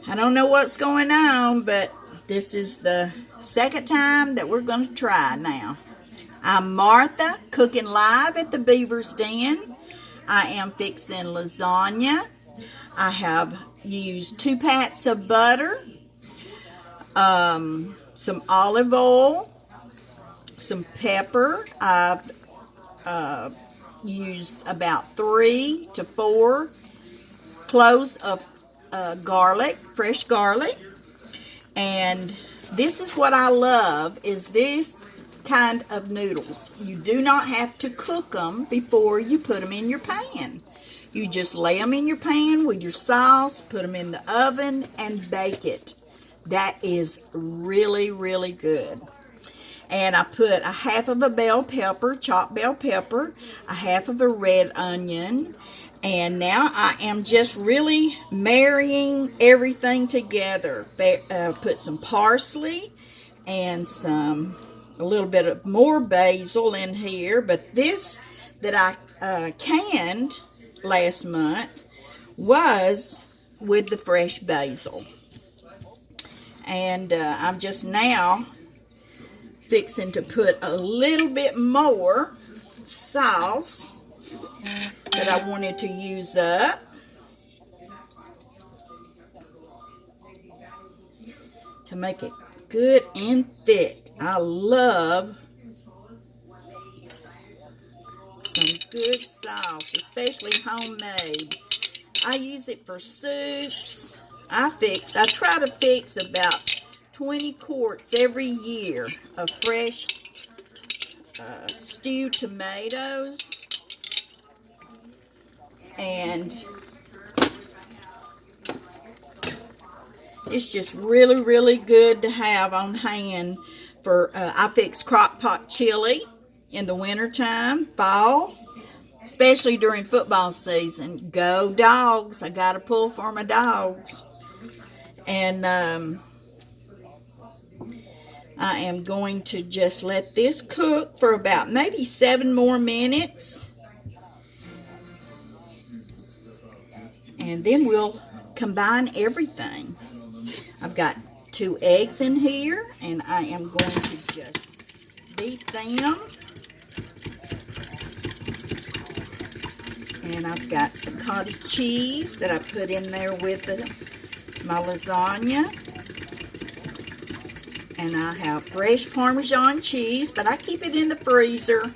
I don't know what's going on, but this is the second time that we're going to try now. I'm Martha, cooking live at the Beaver's Den. I am fixing lasagna. I have used 2 pats of butter, some olive oil, some pepper. I've used about 3 to 4 cloves of garlic, fresh garlic. And this is what I love, is this kind of noodles. You do not have to cook them before you put them in your pan. You just lay them in your pan with your sauce, put them in the oven, and bake it. That is really, really good. And I put a half of a bell pepper, chopped bell pepper, a half of a red onion, and now I am just really marrying everything together. Put some parsley and a little bit of more basil in here. But this that I canned last month was with the fresh basil. And I'm just now fixing to put a little bit more sauce that I wanted to use up. To make it good and thick. I love some good sauce, especially homemade. I use it for soups. I try to fix about 20 quarts every year of fresh stewed tomatoes. And it's just really, really good to have on hand for, I fix crock pot chili in the wintertime, fall, especially during football season. Go Dogs. I got to pull for my dogs. And I am going to just let this cook for about maybe 7 more minutes. And then we'll combine everything. I've got 2 eggs in here, and I am going to just beat them. And I've got some cottage cheese that I put in there with my lasagna. And I have fresh Parmesan cheese, but I keep it in the freezer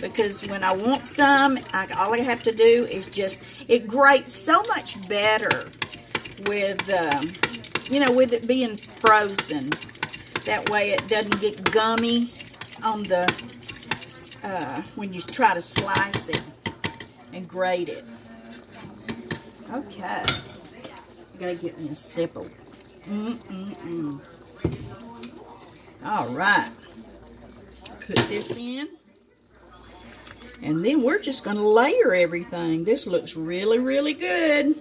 because when I want some, all I have to do is it grates so much better with, with it being frozen. That way it doesn't get gummy on when you try to slice it and grate it. Okay. I gotta get me a sip of All right. Put this in. And then we're just going to layer everything. This looks really, really good.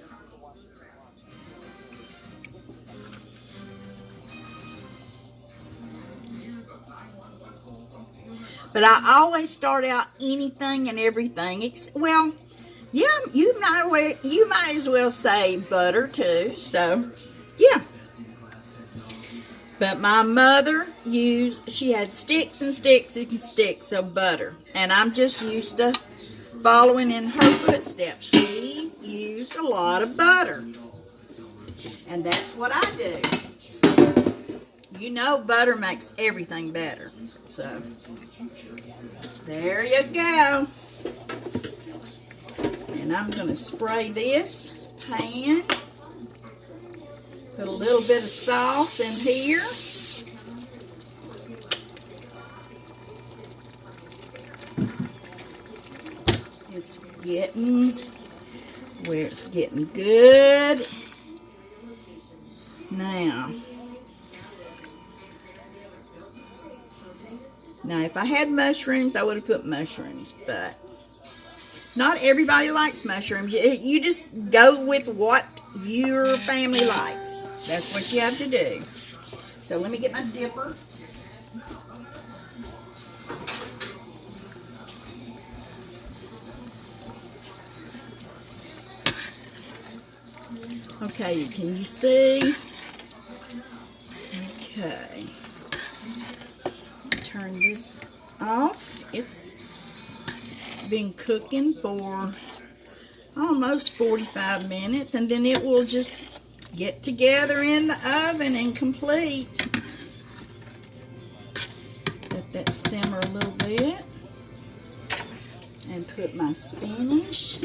But I always start out anything and everything. Well, yeah, you might as well say butter too. So, yeah. But my mother she had sticks and sticks and sticks of butter. And I'm just used to following in her footsteps. She used a lot of butter. And that's what I do. You know, butter makes everything better. So, there you go. And I'm going to spray this pan. Put a little bit of sauce in here. It's getting where it's getting good. Now, if I had mushrooms, I would have put mushrooms, but not everybody likes mushrooms. You just go with what your family likes. That's what you have to do. So let me get my dipper. Okay, can you see? this off. It's been cooking for almost 45 minutes, and then it will just get together in the oven and complete. Let that simmer a little bit. And put my spinach.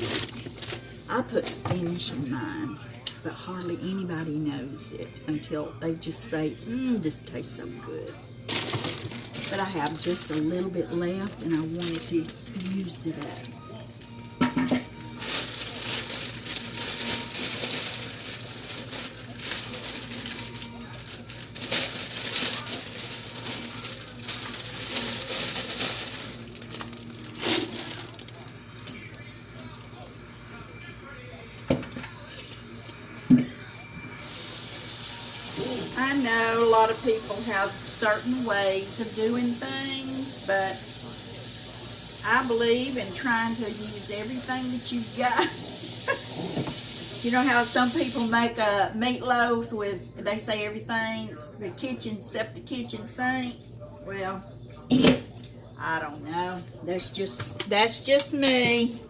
I put spinach in mine, but hardly anybody knows it until they just say, this tastes so good. But I have just a little bit left, and I wanted to use it up. I know a lot of people have certain ways of doing things, but I believe in trying to use everything that you've got. You know how some people make a meatloaf with, they say everything's the kitchen except the kitchen sink? Well, I don't know. That's just me.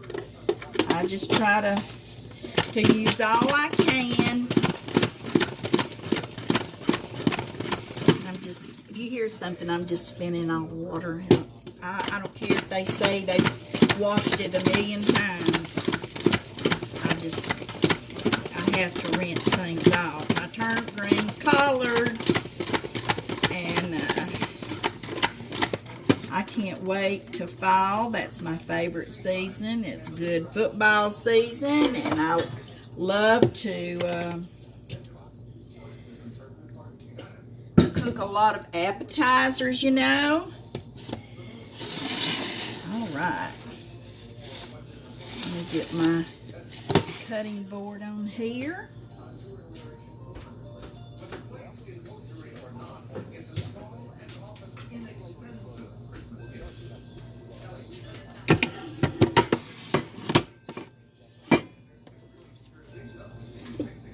I just try to use all I can. If you hear something, I'm just spinning all the water. I don't care if they say they've washed it a million times. I have to rinse things off. My turnip greens, collards, and I can't wait to fall. That's my favorite season. It's good football season, and I love to cook a lot of appetizers, you know. All right. Let me get my cutting board on here.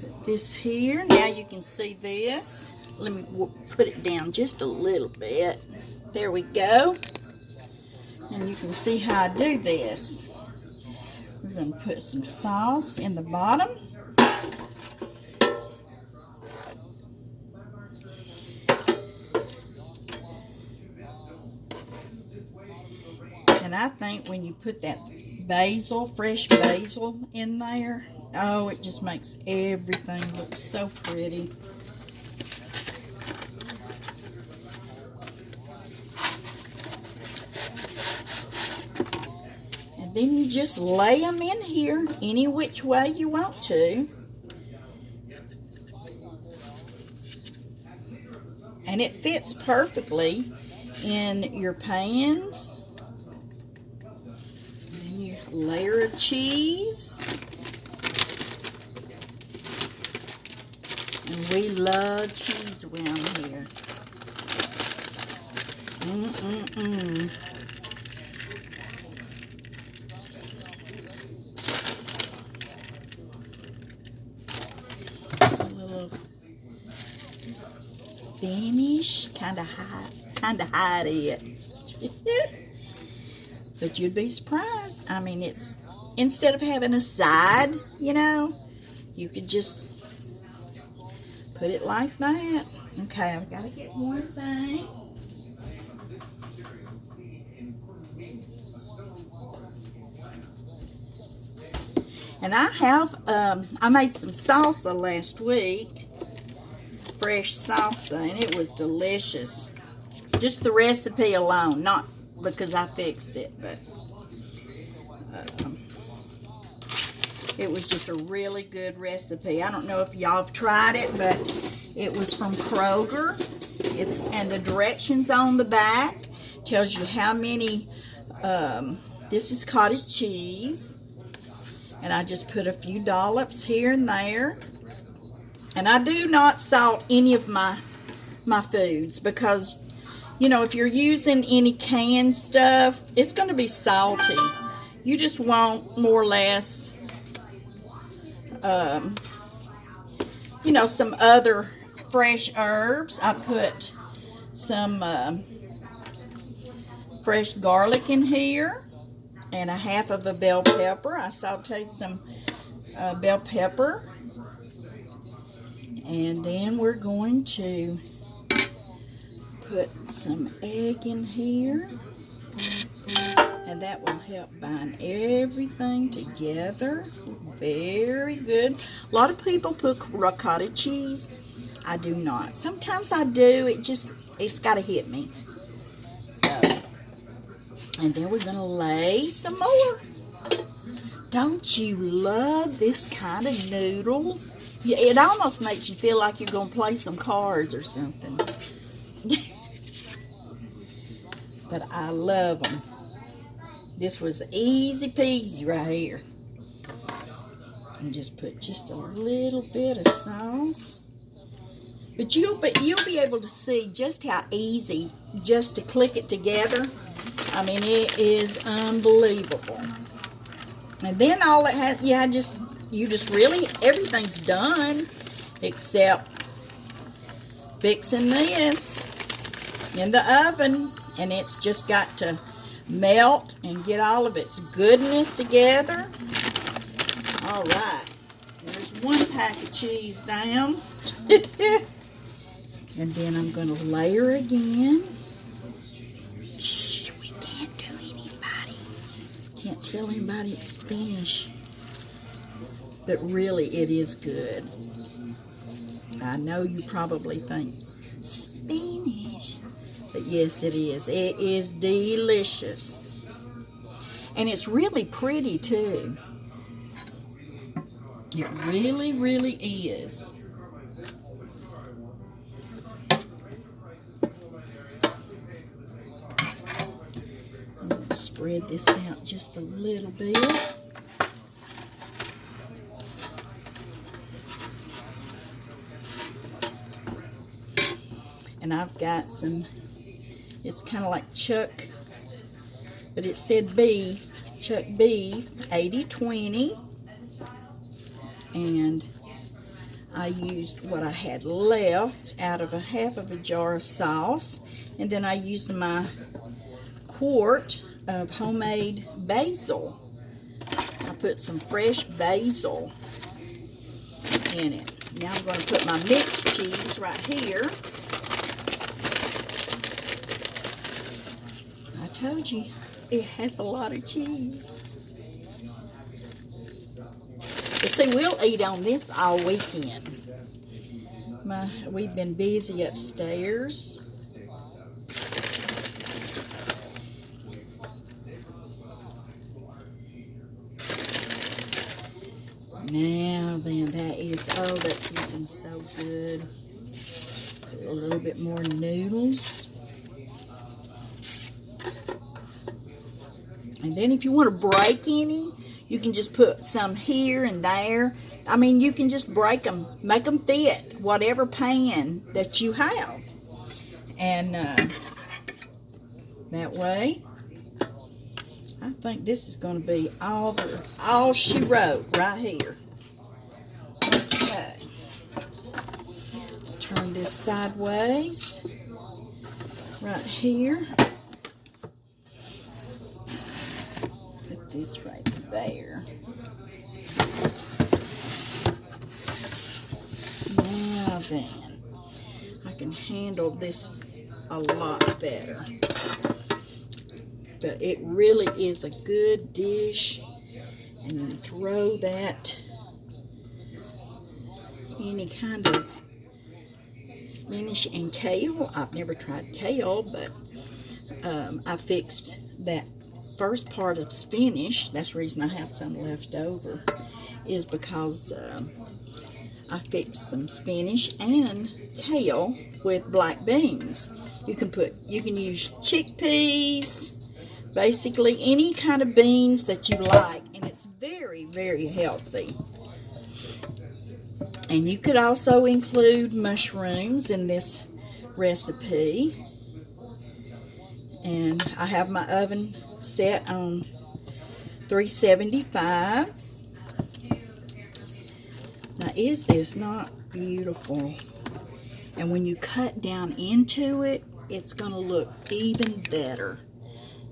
Put this here. Now you can see this. Let me put it down just a little bit. There we go. And you can see how I do this. We're going to put some sauce in the bottom. And I think when you put that basil, fresh basil in there, oh, it just makes everything look so pretty. Then you just lay them in here any which way you want to. And it fits perfectly in your pans. Then you layer of cheese. And we love cheese around here. Spinach, kind of hide it. But you'd be surprised. I mean, it's, instead of having a side, you know, you could just put it like that. Okay, I've got to get one thing. And I have, I made some salsa last week. Fresh salsa, and it was delicious. Just the recipe alone, not because I fixed it, but it was just a really good recipe. I don't know if y'all have tried it, but it was from Kroger. And the directions on the back tells you how many. This is cottage cheese, and I just put a few dollops here and there. And I do not salt any of my foods because, you know, if you're using any canned stuff, it's going to be salty. You just want more or less, you know, some other fresh herbs. I put some fresh garlic in here and a half of a bell pepper. I sauteed some bell pepper. And then we're going to put some egg in here. And that will help bind everything together. Very good. A lot of people put ricotta cheese. I do not. Sometimes I do. It's got to hit me. So, and then we're going to lay some more. Don't you love this kind of noodles? Yeah, it almost makes you feel like you're going to play some cards or something. But I love them. This was easy peasy right here. And just put just a little bit of sauce. But you'll be able to see just how easy just to click it together. I mean, it is unbelievable. And then all it has, you just really, everything's done except fixing this in the oven. And it's just got to melt and get all of its goodness together. All right, there's one pack of cheese down. And then I'm going to layer again. Shh, we can't tell anybody. Can't tell anybody it's spinach. But really, it is good. I know you probably think, spinach. But yes, it is. It is delicious. And it's really pretty, too. It really, really is. I'm going to spread this out just a little bit. And I've got some, it's kind of like chuck, but it said beef, chuck beef, 80-20. And I used what I had left out of a half of a jar of sauce. And then I used my quart of homemade basil. I put some fresh basil in it. Now I'm going to put my mixed cheese right here. I told you, it has a lot of cheese. But see, we'll eat on this all weekend. We've been busy upstairs. Now then, that's looking so good. Put a little bit more noodles. And then if you want to break any, you can just put some here and there. I mean, you can just break them, make them fit whatever pan that you have. And that way, I think this is going to be all she wrote right here. Okay. Turn this sideways right here. Put this right there. Now then, I can handle this a lot better. But it really is a good dish. And you throw that, any kind of spinach and kale. I've never tried kale, but I fixed that first part of spinach. That's the reason I have some left over, is because I fixed some spinach and kale with black beans. You can use chickpeas, basically any kind of beans that you like, and it's very, very healthy. And you could also include mushrooms in this recipe. And I have my oven set on 375. Now, is this not beautiful? And when you cut down into it, it's going to look even better.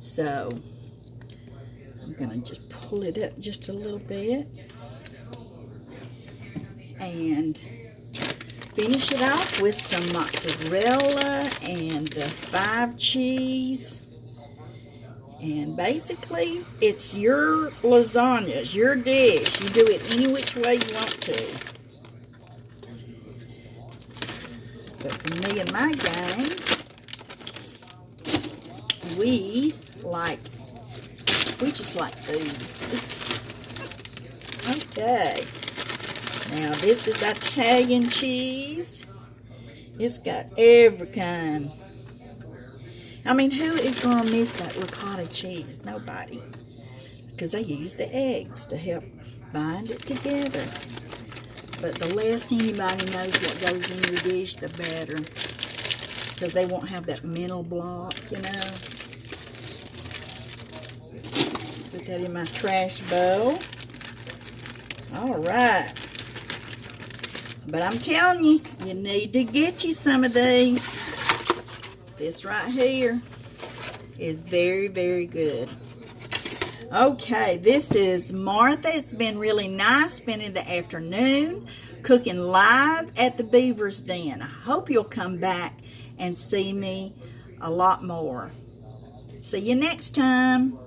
So I'm gonna just pull it up just a little bit and finish it off with some mozzarella and the 5 cheese. And basically, it's your lasagna, it's your dish. You do it any which way you want to. But for me and my gang, we just like food. Okay. Now this is Italian cheese. It's got every kind. I mean, who is going to miss that ricotta cheese? Nobody. Because they use the eggs to help bind it together. But the less anybody knows what goes in your dish, the better. Because they won't have that mental block, you know. Put that in my trash bowl. Alright. But I'm telling you, you need to get you some of these. This right here is very, very good. Okay, this is Martha. It's been really nice spending the afternoon cooking live at the Beaver's Den. I hope you'll come back and see me a lot more. See you next time.